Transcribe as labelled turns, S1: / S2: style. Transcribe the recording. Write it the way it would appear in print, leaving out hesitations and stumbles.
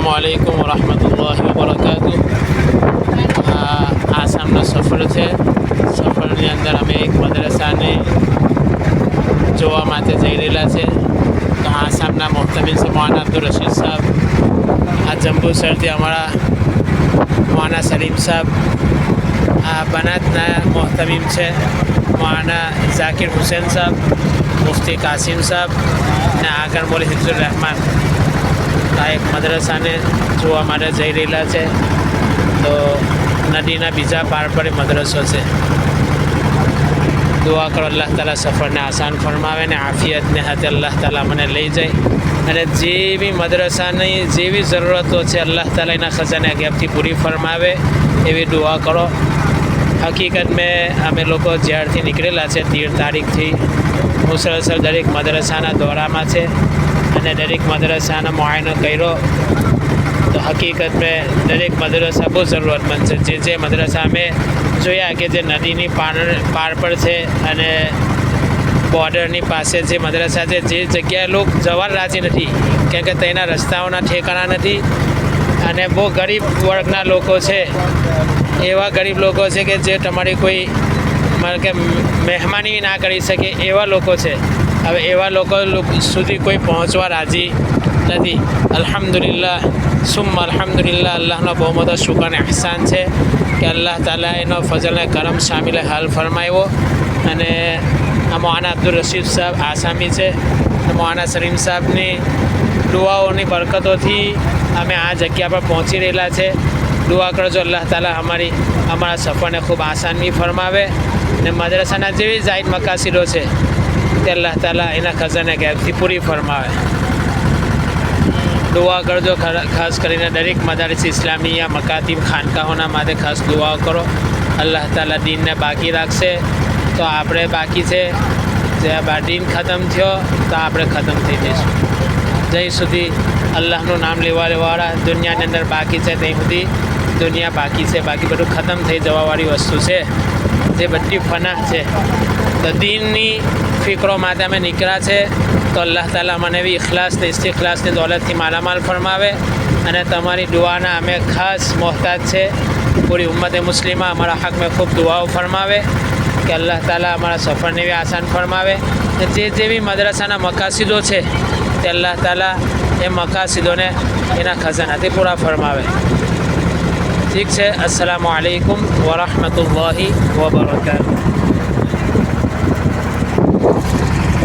S1: अस्सलामुअलैकुम वरहमतुल्लाहि वबरकातुह। आसामનો સફર છે। સફરની અંદર અમે એક મદ્રસાને જોવા માટે જઈ રહેલા છે। તો આસામના મોહતમીમ છે મૌલાના અબ્દુલ રશીદ સાહેબ, આ જંબુસરથી અમારા મૌલાના સલીમ સાહેબ, આ બનાતના મોહતમીમ છે મૌલાના ઝાકિર હુસૈન સાહેબ, મુફ્તી કાસિમ સાહેબ અને આગળ મોલી હિફ્ઝુર રહેમાન। આ એક મદ્રસાને જોવા માટે જઈ રહેલા છે। તો નદીના બીજા પાર પર મદ્રસો છે। દુઆ કરો અલ્લાહ તાલા સફરને આસાન ફરમાવે ને આફિયતને હાથે અલ્લાહ તાલા મને લઈ જાય અને જેવી મદ્રસાની જેવી જરૂરતો છે અલ્લાહ તાલા એના ખજાને ગેપથી પૂરી ફરમાવે એવી દુઆ કરો। હકીકત મેં અમે લોકો જ્યારથી નીકળેલા છે 13 તારીખથી મુસલસલ દરેક મદ્રસાના દોરામાં છે અને દરેક મદ્રસાનો મુઆયનો કર્યો। તો હકીકત મેં દરેક મદ્રસા બહુ જરૂરતમંદ છે। જે મદ્રસા અમે જોયા કે જે નદીની પાર પર છે અને બોર્ડરની પાસે જે મદ્રસા છે, જે જગ્યાએ લોકો જવા રાજી નથી કેમ કે તેના રસ્તાઓના ઠેકાણા નથી અને બહુ ગરીબ વર્ગના લોકો છે। એવા ગરીબ લોકો છે કે જે તમારી કોઈ મારે કે મહેમાની ના કરી શકે એવા લોકો છે। હવે એવા લોકો સુધી કોઈ પહોંચવા રાજી નથી। અલ્હમ્દુલિલ્લાહ સુમ્મા અલ્હમ્દુલિલ્લાહ, અલ્લાહનો બહુ મોટો શુક્ર અને અહેસાન છે કે અલ્લાહ તાલા એનો ફઝલ અને કરમ શામિલ હાલ ફરમાવ્યો અને આ મૌલાના અબ્દુલ રશીદ સાહેબ આસામી છે। મૌલાના સલીમ સાહેબની દુઆઓની બરકતોથી અમે આ જગ્યા પર પહોંચી રહેલા છે। દુઆ કરજો અલ્લાહ તાલા અમારા સફરને ખૂબ આસાન બી ફરમાવે અને મદ્રસાના જેવી જાહિદ મકાસીદો છે તે અલ્લાહ તાલા એના ખજાને ગેરથી પૂરી ફરમાવે। દુઆ કરજો ખાસ કરીને દરેક મદારિસ ઇસ્લામિયા મકાતીબ ખાનકાહોના માટે ખાસ દુઆ કરો। અલ્લાહ તાલા દીનને બાકી રાખશે તો આપણે બાકી છે, જે દીન ખતમ થયો તો આપણે ખતમ થઈ જઈશું। જ્યાં સુધી અલ્લાહનું નામ લેવાવાળા દુનિયાની અંદર બાકી છે ત્યાં સુધી દુનિયા બાકી છે। બાકી બધું ખતમ થઈ જવાવાળી વસ્તુ છે, જે બધી ફના છે। તો દીનની ફિકરો માટે અમે નીકળ્યા છે તો અલ્લાહ તાલા મને એવી ઇખલાસને ઇસ્તિખલાસની દોલતથી માલામાલ ફરમાવે અને તમારી દુઆના અમે ખાસ મોહતાજ છે। પૂરી ઉમ્મતે મુસ્લિમા અમારા હક મેં ખૂબ દુઆઓ ફરમાવે કે અલ્લાહ તાલા અમારા સફરને બી આસાન ફરમાવે અને જે જેવી મદ્રસાના મકાસીદો છે તે અલ્લાહ તાલા એ મકાસીદોને એના ખજાનાથી પૂરા ફરમાવે। ઠીક છે। અસ્સલામુ અલૈકુમ વરહમતુલ્લાહિ વબરકાતુહ।